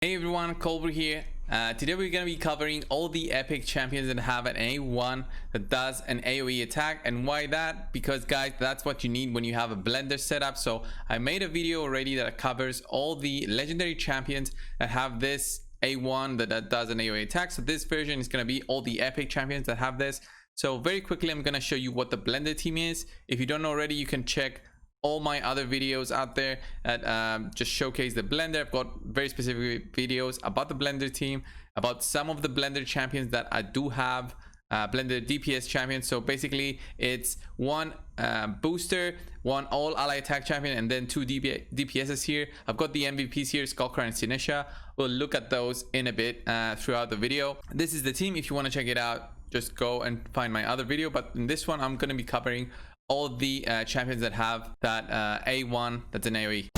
Hey everyone, Colbert here. Today we're going to be covering all the epic champions that have an A1 that does an AoE attack. And why that? Because guys, that's what you need when you have a blender setup. So I made a video already that covers all the legendary champions that have this A1 that does an AoE attack. So this version is going to be all the epic champions that have this. So very quickly I'm going to show you what the blender team is. If you don't know already, you can check all my other videos out there that just showcase the blender. I've got very specific videos about the blender team, about some of the blender champions that I do have, blender DPS champions. So basically it's one booster, one all ally attack champion, and then two DPSs here. I've got the MVPs here, Skyta and Sinesha. We'll look at those in a bit throughout the video. This is the team. If you want to check it out, just go and find my other video, but in this one I'm going to be covering all the champions that have that A1 that's an AoE.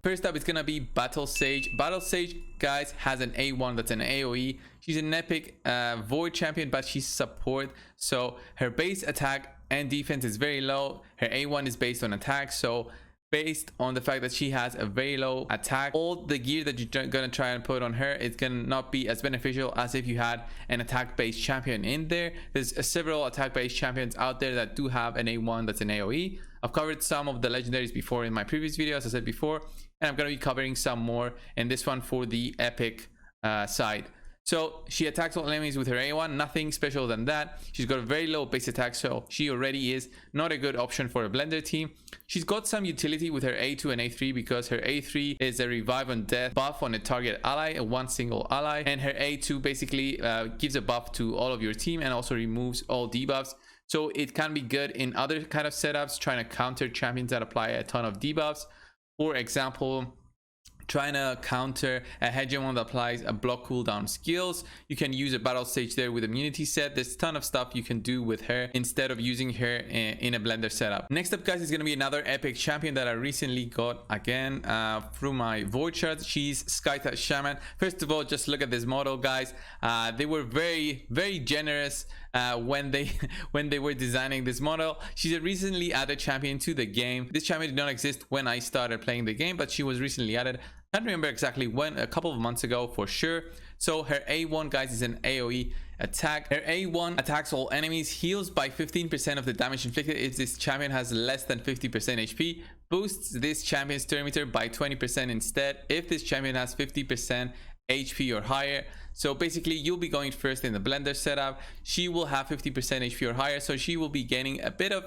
First up, it's gonna be Battle Sage. Battle Sage, guys, has an A1 that's an AoE. She's an epic void champion, but she's support, so her base attack and defense is very low. Her A1 is based on attack, so based on the fact that she has a very low attack, all the gear that you're gonna try and put on her is gonna not be as beneficial as if you had an attack based champion in there. There's several attack based champions out there that do have an A1 that's an AoE. I've covered some of the legendaries before in my previous video, as I said before, and I'm gonna be covering some more in this one for the epic side. So she attacks all enemies with her A1, nothing special than that. She's got a very low base attack, so she already is not a good option for a blender team. She's got some utility with her A2 and A3 because her A3 is a revive on death buff on a target ally, a one single ally, and her A2 basically gives a buff to all of your team and also removes all debuffs. So it can be good in other kind of setups, trying to counter champions that apply a ton of debuffs. For example, trying to counter a hegemon that applies a block cooldown skills. You can use a battle stage there with immunity set. There's a ton of stuff you can do with her instead of using her in a blender setup. Next up, guys, is going to be another epic champion that I recently got again through my void shards. She's Skyta Shaman. First of all, just look at this model, guys. They were very generous when they were designing this model. She's a recently added champion to the game. This champion did not exist when I started playing the game, but she was recently added. Can't remember exactly when, a couple of months ago for sure. So her A1, guys, is an AoE attack. Her A1 attacks all enemies, heals by 15% of the damage inflicted if this champion has less than 50% HP, boosts this champion's turn meter by 20% instead if this champion has 50% HP or higher. So basically you'll be going first in the blender setup. She will have 50% HP or higher, so she will be gaining a bit of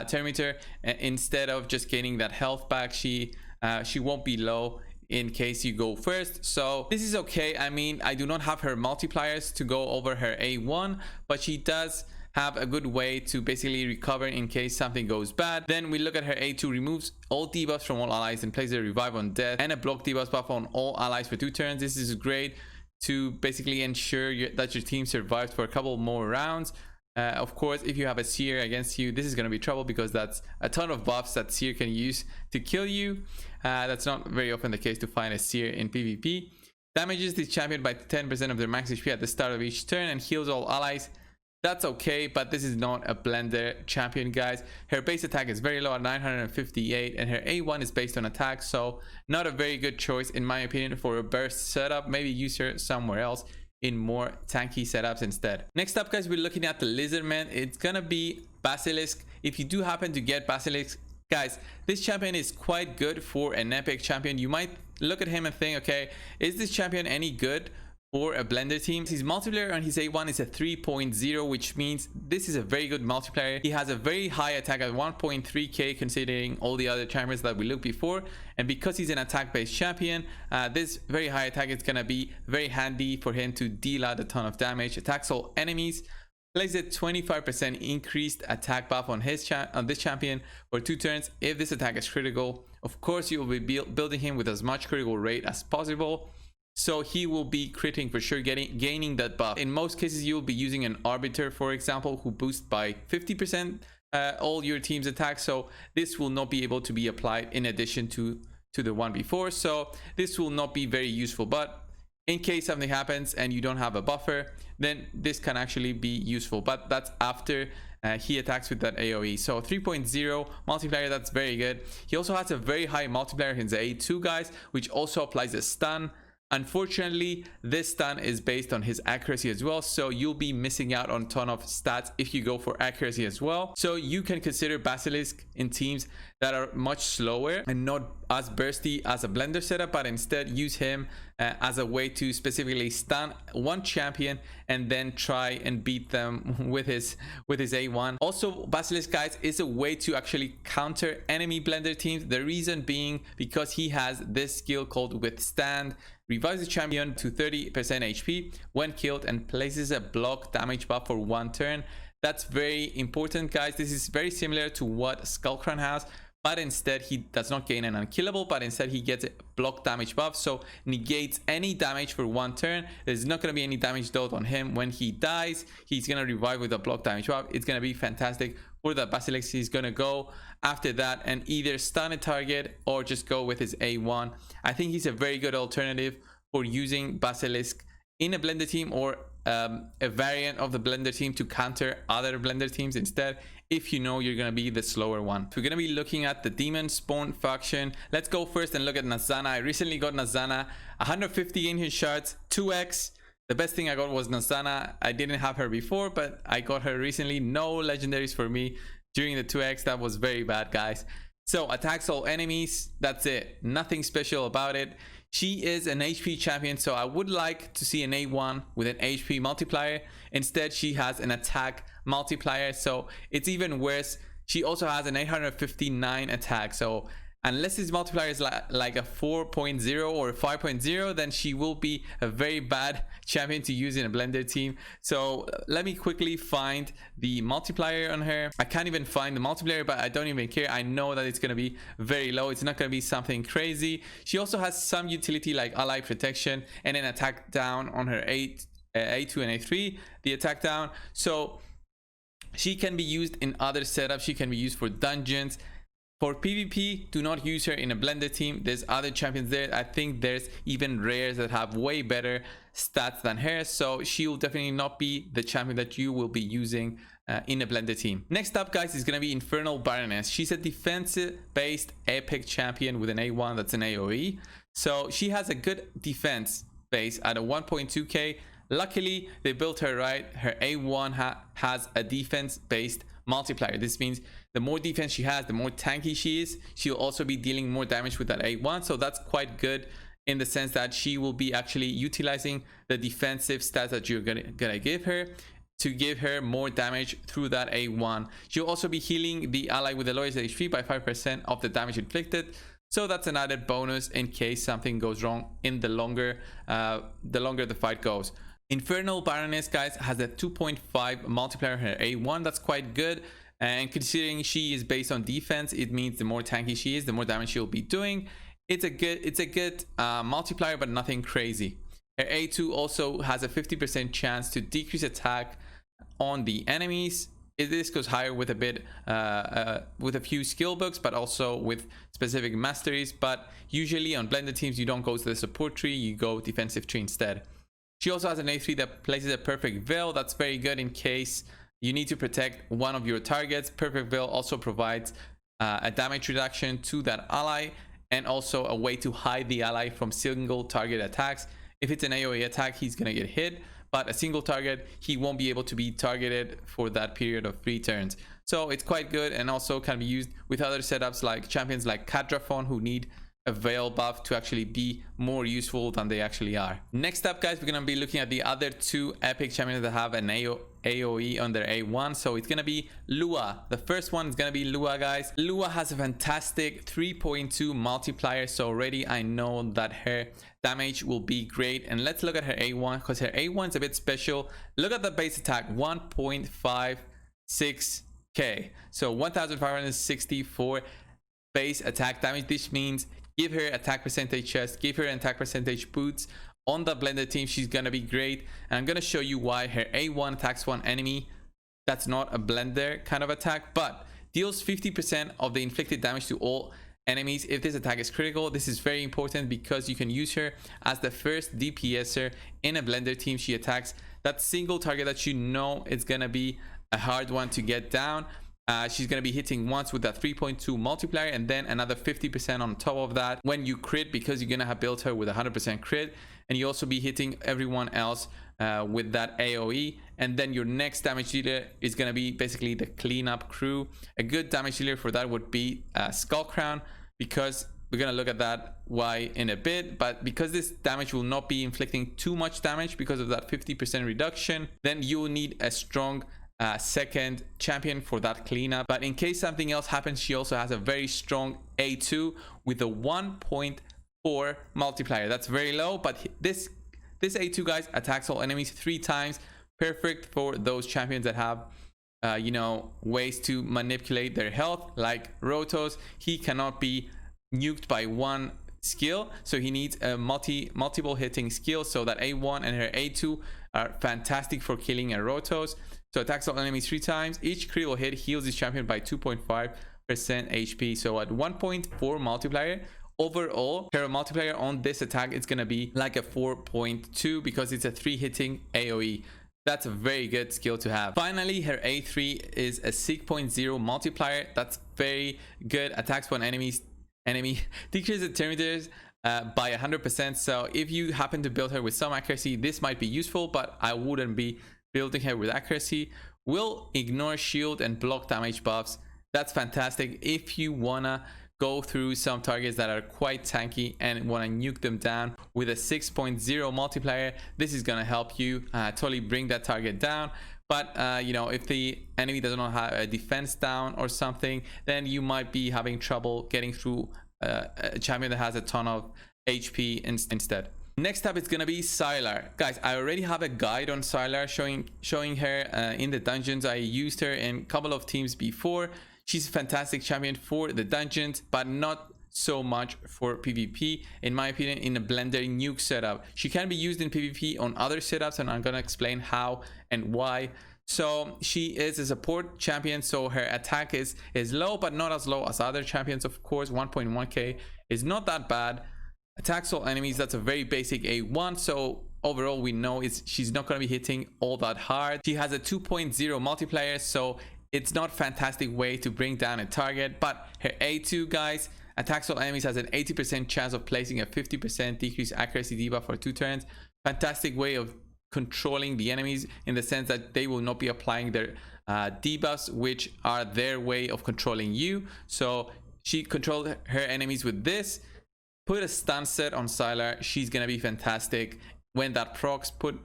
turn meter instead of just gaining that health back. She won't be low in case you go first, so this is okay. I mean, I do not have her multipliers to go over her A1, but she does have a good way to basically recover in case something goes bad. Then we look at her A2, removes all debuffs from all allies and places a revive on death and a block debuff buff on all allies for 2 turns. This is great to basically ensure that your team survives for a couple more rounds. Of course, if you have a seer against you, this is going to be trouble because that's a ton of buffs that seer can use to kill you. That's not very often the case to find a seer in PvP. Damages this champion by 10% of their max HP at the start of each turn and heals all allies. That's okay, but this is not a blender champion, guys. Her base attack is very low at 958 and her A1 is based on attack, so not a very good choice in my opinion for a burst setup. Maybe use her somewhere else in more tanky setups instead. Next up, guys, we're looking at the Lizardman. It's gonna be Basilisk. If you do happen to get Basilisk, guys, this champion is quite good for an epic champion. You might look at him and think, okay, is this champion any good for a blender team? His multiplier on his A1 is a 3.0, which means this is a very good multiplier. He has a very high attack at 1.3k considering all the other champions that we looked before, and because he's an attack based champion, this very high attack is gonna be very handy for him to deal out a ton of damage. Attacks all enemies, plays a 25% increased attack buff on this champion for 2 turns if this attack is critical. Of course, you will be building him with as much critical rate as possible, so he will be critting for sure, gaining that buff. In most cases, you'll be using an arbiter, for example, who boosts by 50% all your team's attacks, so this will not be able to be applied in addition to the one before, so this will not be very useful. But in case something happens and you don't have a buffer, then this can actually be useful, but that's after he attacks with that AoE. So 3.0 multiplier, that's very good. He also has a very high multiplier in the A2, guys, which also applies a stun. Unfortunately, this stun is based on his accuracy as well, so you'll be missing out on a ton of stats if you go for accuracy as well. So you can consider Basilisk in teams that are much slower and not as bursty as a blender setup, but instead use him as a way to specifically stun one champion and then try and beat them with his A1. Also, Basilisk, guys, is a way to actually counter enemy blender teams. The reason being because he has this skill called Withstand, revives the champion to 30% HP when killed, and places a block damage buff for 1 turn. That's very important, guys. This is very similar to what Skullcrown has, but instead he does not gain an unkillable, but instead he gets a block damage buff, so negates any damage for 1 turn. There's not going to be any damage dealt on him when he dies. He's going to revive with a block damage buff. It's going to be fantastic for the Basilisk. He's going to go after that and either stun a target or just go with his A1. I think he's a very good alternative for using Basilisk in a blender team or a variant of the blender team to counter other blender teams instead, if you know you're going to be the slower one. We're going to be looking at the Demonspawn faction. Let's go first and look at Nazana. I recently got Nazana, 150 in his shards, 2x. The best thing I got was Nazana. I didn't have her before, but I got her recently. No legendaries for me during the 2x. That was very bad, guys. So attacks all enemies. That's it. Nothing special about it. She is an HP champion, so I would like to see an A1 with an HP multiplier. Instead, she has an attack multiplier, so it's even worse. She also has an 859 attack, so unless his multiplier is like a 4.0 or a 5.0, then she will be a very bad champion to use in a blender team. So let me quickly find the multiplier on her. I can't even find the multiplier, but I don't even care. I know that it's going to be very low. It's not going to be something crazy. She also has some utility like ally protection and an attack down on her A2 and A3, the attack down. So she can be used in other setups. She can be used for dungeons. For PvP, do not use her in a blender team. There's other champions there. I think there's even rares that have way better stats than her, so she will definitely not be the champion that you will be using in a blender team. Next up, guys, is going to be Infernal Baroness. She's a defensive based epic champion with an A1 that's an AoE, so she has a good defense base at a 1.2k. Luckily, they built her right. Her A1 has a defense based multiplier. This means the more defense she has, the more tanky she is. She'll also be dealing more damage with that A1, so that's quite good in the sense that she will be actually utilizing the defensive stats that you're gonna give her to give her more damage through that A1. She'll also be healing the ally with the lowest HP by 5% of the damage inflicted, so that's an added bonus in case something goes wrong in the longer the fight goes. Infernal Baroness, guys, has a 2.5 multiplier her A1. That's quite good, and considering she is based on defense, it means the more tanky she is, the more damage she'll be doing. It's a good multiplier, but nothing crazy. Her A2 also has a 50% chance to decrease attack on the enemies. This goes higher with a bit with a few skill books, but also with specific masteries. But usually on blender teams, you don't go to the support tree, you go defensive tree instead. She also has an A3 that places a perfect veil. That's very good in case you need to protect one of your targets. Perfect veil also provides a damage reduction to that ally, and also a way to hide the ally from single target attacks. If it's an AoE attack, he's gonna get hit, but a single target, he won't be able to be targeted for that period of 3 turns. So it's quite good, and also can be used with other setups like champions like Cadrafon, who need a veil buff to actually be more useful than they actually are. Next up, guys, we're gonna be looking at the other 2 epic champions that have an AoE on their A1. So it's gonna be Lua. The first one is gonna be Lua, guys. Lua has a fantastic 3.2 multiplier, so already I know that her damage will be great. And let's look at her A1, because her A1 is a bit special. Look at the base attack, 1.56k, so 1564 base attack damage. This means give her attack percentage chest, give her attack percentage boots. On the blender team, she's gonna be great, and I'm gonna show you why. Her A1 attacks one enemy that's not a blender kind of attack, but deals 50% of the inflicted damage to all enemies if this attack is critical. This is very important because you can use her as the first DPSer in a blender team. She attacks that single target that you know is gonna be a hard one to get down. She's going to be hitting once with that 3.2 multiplier, and then another 50% on top of that when you crit, because you're going to have built her with 100% crit, and you also be hitting everyone else with that AoE. And then your next damage dealer is going to be basically the cleanup crew. A good damage dealer for that would be Skull Crown, because we're going to look at that why in a bit. But because this damage will not be inflicting too much damage because of that 50% reduction, then you will need a strong second champion for that cleanup. But in case something else happens, she also has a very strong A2 with a 1.4 multiplier. That's very low, but this A2, guys, attacks all enemies 3 times. Perfect for those champions that have you know, ways to manipulate their health, like Rotos. He cannot be nuked by one skill, so he needs a multiple hitting skill. So that A1 and her A2 are fantastic for killing a Rotos. So attacks all enemies 3 times. Each critical hit heals this champion by 2.5% HP. So at 1.4 multiplier, overall her multiplier on this attack is gonna be like a 4.2 because it's a 3 hitting AoE. That's a very good skill to have. Finally, her A3 is a 6.0 multiplier. That's very good. Attacks when enemy decreases terminators by 100%. So if you happen to build her with some accuracy, this might be useful, but I wouldn't be building her with accuracy. Will ignore shield and block damage buffs. That's fantastic if you wanna go through some targets that are quite tanky and want to nuke them down with a 6.0 multiplier. This is going to help you totally bring that target down. But you know, if the enemy does not have a defense down or something, then you might be having trouble getting through a champion that has a ton of HP instead. Next up, it's gonna be Sylar. Guys, I already have a guide on Sylar showing her in the dungeons. I used her in a couple of teams before. She's a fantastic champion for the dungeons, but not so much for PvP, in my opinion, in a blender nuke setup. She can be used in PvP on other setups, and I'm gonna explain how and why. So she is a support champion, so her attack is low, but not as low as other champions. Of course, 1.1k is not that bad. Attacks all enemies, that's a very basic A1. So overall, we know she's not going to be hitting all that hard. She has a 2.0 multiplier, so it's not a fantastic way to bring down a target. But her A2, guys, attacks all enemies, has an 80% chance of placing a 50% decreased accuracy debuff for 2 turns. Fantastic way of controlling the enemies, in the sense that they will not be applying their debuffs, which are their way of controlling you. So she controlled her enemies with this. Put a stun set on Sylar, she's gonna be fantastic. When that procs, put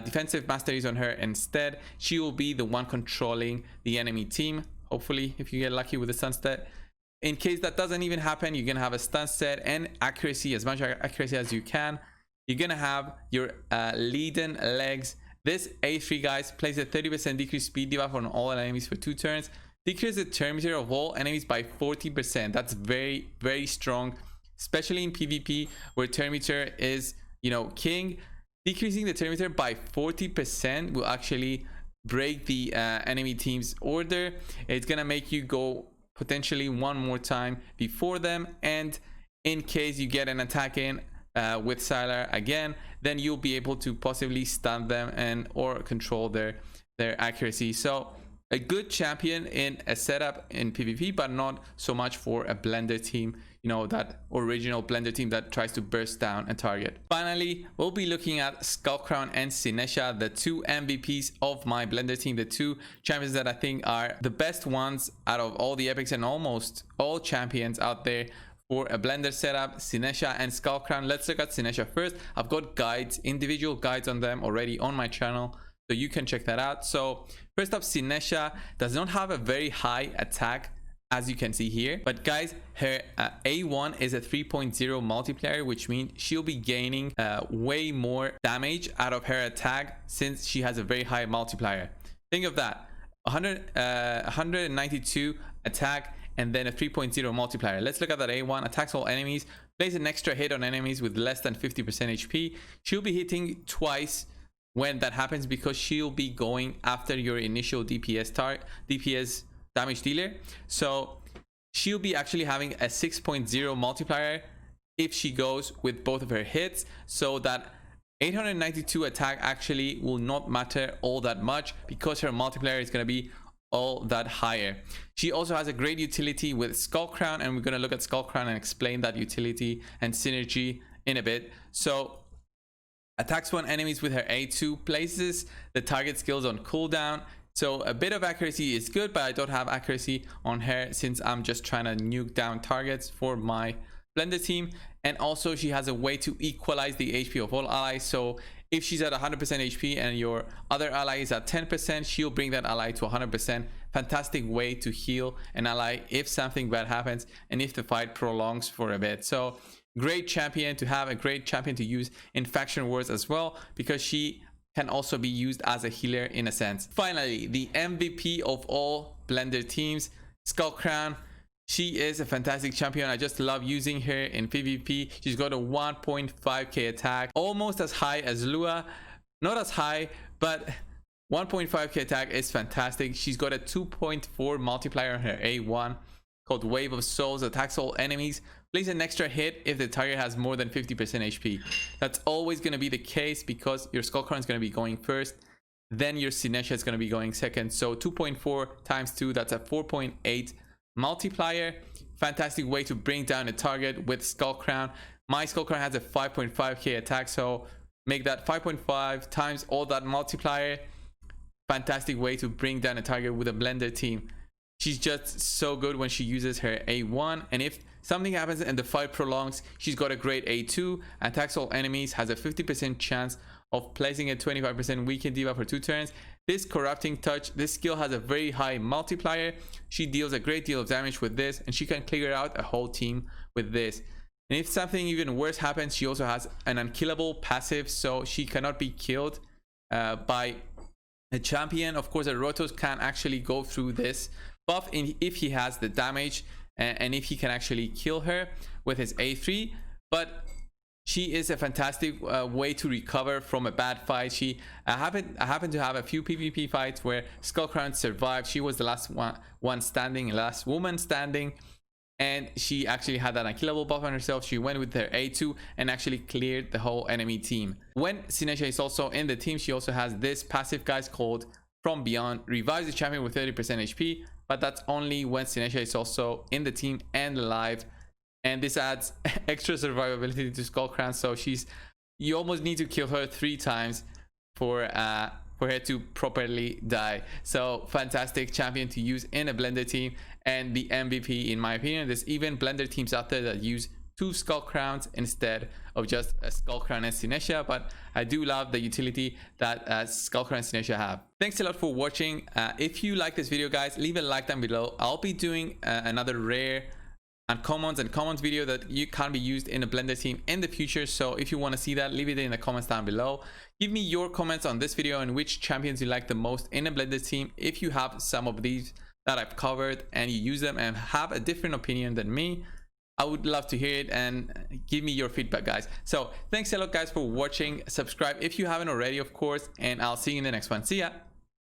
defensive masteries on her instead. She will be the one controlling the enemy team, hopefully, if you get lucky with the stun set. In case that doesn't even happen, you're gonna have a stun set and accuracy, as much accuracy as you can. You're gonna have your leaden legs. This A3, guys, plays a 30% decreased speed debuff on all enemies for 2 turns. Decrease the turn meter of all enemies by 40%. That's very, very strong, especially in PvP, where turn meter is, you know, king. Decreasing the turn meter by 40% will actually break the enemy team's order. It's gonna make you go potentially one more time before them, and in case you get an attack in with Sylar again, then you'll be able to possibly stun them and or control their accuracy. So a good champion in a setup in PvP, but not so much for a blender team, you know, that original blender team that tries to burst down a target. Finally, we'll be looking at Skullcrown and Sinesha, the 2 MVPs of my blender team, the 2 champions that I think are the best ones out of all the epics and almost all champions out there for a blender setup, Sinesha and Skullcrown. Let's look at Sinesha first. I've got guides, individual guides on them already on my channel, so you can check that out. So first up, Sinesha does not have a very high attack, as you can see here, but guys, her A1 is a 3.0 multiplier, which means she'll be gaining way more damage out of her attack since she has a very high multiplier. Think of that, 192 attack and then a 3.0 multiplier. Let's look at that A1. Attacks all enemies, plays an extra hit on enemies with less than 50% HP. She'll be hitting twice when that happens, because she'll be going after your initial DPS damage dealer. So she'll be actually having a 6.0 multiplier if she goes with both of her hits, so that 892 attack actually will not matter all that much because her multiplier is going to be all that higher. She also has a great utility with Skull Crown, and we're going to look at Skull Crown and explain that utility and synergy in a bit. So attacks one enemies with her A2, places the target skills on cooldown. So a bit of accuracy is good, but I don't have accuracy on her since I'm just trying to nuke down targets for my blender team. And also she has a way to equalize the HP of all allies. So if she's at 100% HP and your other ally is at 10%, she'll bring that ally to 100%. Fantastic way to heal an ally if something bad happens and if the fight prolongs for a bit. So great champion to have, a great champion to use in faction wars as well, because she can also be used as a healer in a sense. Finally, the MVP of all blender teams, Skull Crown. She is a fantastic champion. I just love using her in PvP. She's got a 1.5k attack, almost as high as Lua. Not as high, but 1.5k attack is fantastic. She's got a 2.4 multiplier on her A1 called Wave of Souls. Attacks all enemies. Place an extra hit if the target has more than 50% HP. That's always going to be the case because your Skull Crown is going to be going first. Then your Sinesha is going to be going second. So 2.4 times 2, that's a 4.8 multiplier. Fantastic way to bring down a target with Skull Crown. My Skull Crown has a 5.5k attack, so make that 5.5 times all that multiplier. Fantastic way to bring down a target with a blender team. She's just so good when she uses her A1, and if something happens and the fight prolongs, she's got a great A2, attacks all enemies, has a 50% chance of placing a 25% weaken debuff for 2 turns. This corrupting touch, this skill has a very high multiplier. She deals a great deal of damage with this, and she can clear out a whole team with this. And if something even worse happens, she also has an unkillable passive, so she cannot be killed by a champion. Of course, a Rotos can actually go through this buff if he has the damage and if he can actually kill her with his A3. But she is a fantastic way to recover from a bad fight. I happen to have a few PvP fights where Skull Crown survived. She was the last one standing, last woman standing, and she actually had that unkillable buff on herself. She went with her A2 and actually cleared the whole enemy team. When Sinesha is also in the team, she also has this passive, guys, called From Beyond. Revives the champion with 30% HP, but that's only when Sinesha is also in the team and alive. And this adds extra survivability to Skull Crown, so you almost need to kill her 3 times for her to properly die. So fantastic champion to use in a blender team, and the MVP in my opinion. There's even blender teams out there that use 2 Skull Crowns instead of just a Skull Crown and Sinesha, but I do love the utility that Skull Crown and Sinesha have. Thanks a lot for watching. If you like this video, guys, leave a like down below. I'll be doing another rare and commons video that you can be used in a blender team in the future. So if you want to see that, leave it in the comments down below. Give me your comments on this video and which champions you like the most in a blender team. If you have some of these that I've covered and you use them and have a different opinion than me, I would love to hear it and give me your feedback, guys. So thanks a lot, guys, for watching. Subscribe if you haven't already, of course, and I'll see you in the next one. See ya.